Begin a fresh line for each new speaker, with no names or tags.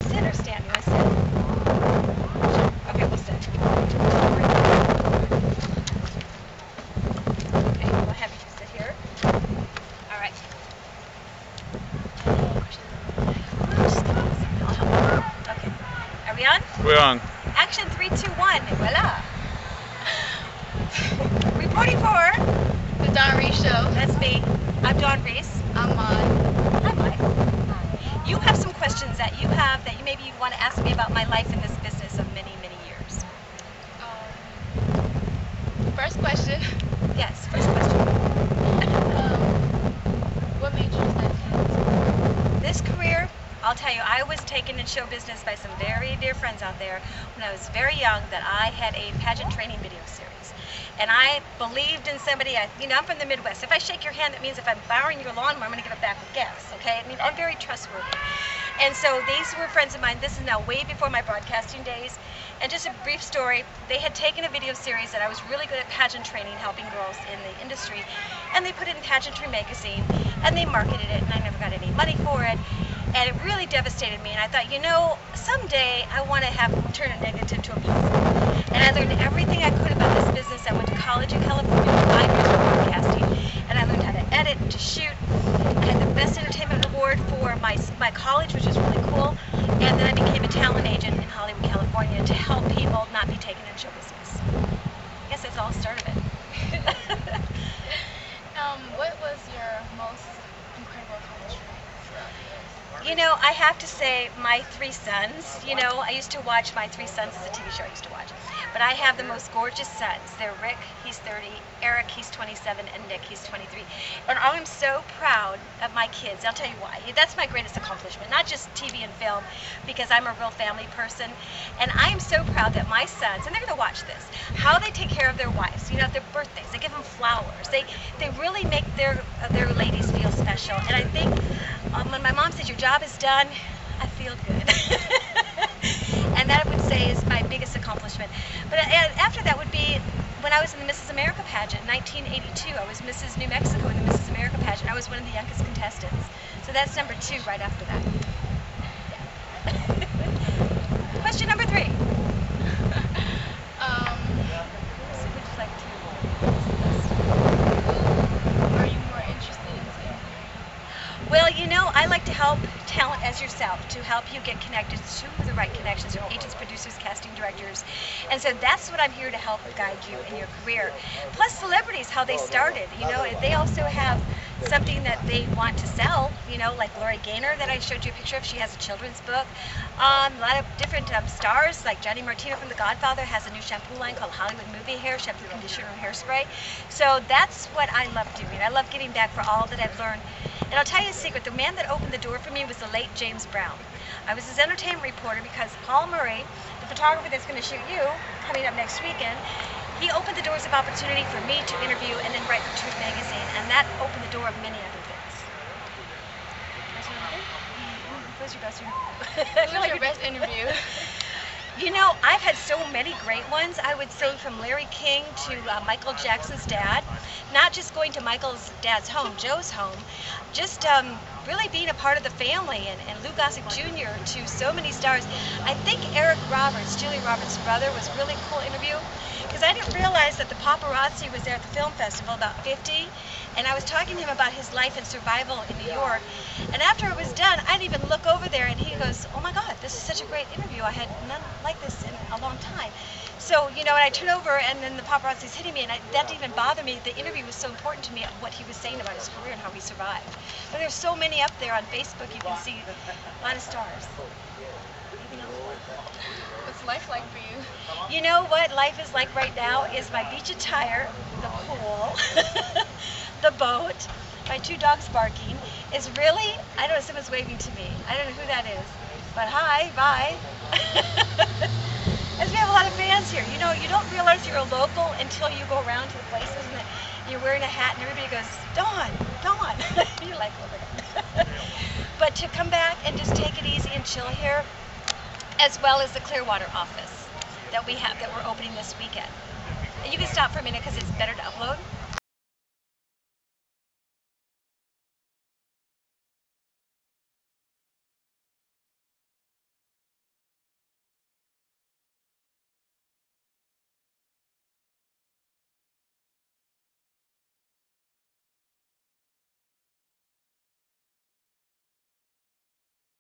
Sit or stand? You want to sit? Okay, we'll sit. Okay, we'll have you sit here. All right. Okay. Are we on?
We're on.
Action 3, 2, 1. Voila. Reporting for
The Dawn Reese Show.
That's me. I'm Dawn Reese.
I'm Maud.
Hi, Mike. You have some questions that you have that you maybe want to ask me about my life in this business of many, many years.
First question.
Yes, first question.
What made you decide to
This career, I'll tell you, I was taken in show business by some very dear friends out there when I was very young that I had a pageant training video series. And I believed in somebody, I'm from the Midwest. If I shake your hand, that means if I'm borrowing your lawnmower, I'm going to give it back with gas, okay? I mean, I'm very trustworthy. And so these were friends of mine. This is now way before my broadcasting days. And just a brief story, they had taken a video series that I was really good at pageant training, helping girls in the industry. And they put it in Pageantry magazine, and they marketed it, and I never got any money for it. And it really devastated me. And I thought, someday I want to turn a negative to a positive. And I learned everything I could about this business. I went to college in California, 5 years of broadcasting, and I learned how to edit and to shoot. I had the Best Entertainment Award for my college, which was really cool. And then I became a talent agent in Hollywood, California, to help people not be taken in show business. I guess that's all the start of it.
What was your most incredible accomplishment throughout the years?
I have to say my 3 sons, I used to watch my 3 sons as a TV show I used to watch. But I have the most gorgeous sons. They're Rick, he's 30, Eric, he's 27, and Nick, he's 23. And I'm so proud of my kids. I'll tell you why. That's my greatest accomplishment, not just TV and film, because I'm a real family person. And I'm so proud that my sons, and they're going to watch this, how they take care of their wives, at their birthdays. They give them flowers. They really make their ladies feel special. And I think when my mom says your job is done, I feel good. And that I would say is my biggest accomplishment. But after that would be when I was in the Mrs. America pageant in 1982. I was Mrs. New Mexico in the Mrs. America pageant. I was one of the youngest contestants. So that's number 2 right after that. Yeah. Question number 3. So would you like to?
Who are you more interested in seeing?
Well, I like to help talent as yourself, to help you get connected to the right connections, your agents, producers, casting directors. And so that's what I'm here to help guide you in your career. Plus celebrities, how they started. They also have something that they want to sell, like Lori Gaynor that I showed you a picture of. She has a children's book. A lot of different stars, like Johnny Martino from The Godfather has a new shampoo line called Hollywood Movie Hair, shampoo, conditioner, and hairspray. So that's what I love doing. I love giving back for all that I've learned. And I'll tell you a secret, the man that opened the door for me was the late James Brown. I was his entertainment reporter because Paul Murray, the photographer that's going to shoot you, coming up next weekend, he opened the doors of opportunity for me to interview and then write for Truth Magazine, and that opened the door of many other things. What was your best interview?
Who was your best interview?
I've had so many great ones. I would say from Larry King to Michael Jackson's dad. Not just going to Michael's dad's home, Joe's home, just really being a part of the family, and Lou Gossett Jr. to so many stars. I think Eric Roberts, Julia Roberts' brother, was a really cool interview because I didn't realize that the paparazzi was there at the film festival, about 50, and I was talking to him about his life and survival in New York. And after it was done, I didn't even look over there, and he goes, "Oh my God, this is such a great interview. I had none like this in a long time." So, and I turn over, and then the paparazzi's hitting me, and that didn't even bother me. The interview was so important to me, what he was saying about his career and how he survived. But there's so many up there on Facebook, you can see a lot of stars.
What's life like for you?
You know what life is like right now is my beach attire, the pool, the boat, my 2 dogs barking, is really, I don't know, someone's waving to me. I don't know who that is, but hi, bye. As we have a lot of fans here. You don't realize you're a local until you go around to the places and you're wearing a hat and everybody goes, Dawn, Dawn. You're like, oh my God. But to come back and just take it easy and chill here, as well as the Clearwater office that we have, that we're opening this weekend. And you can stop for a minute because it's better to upload.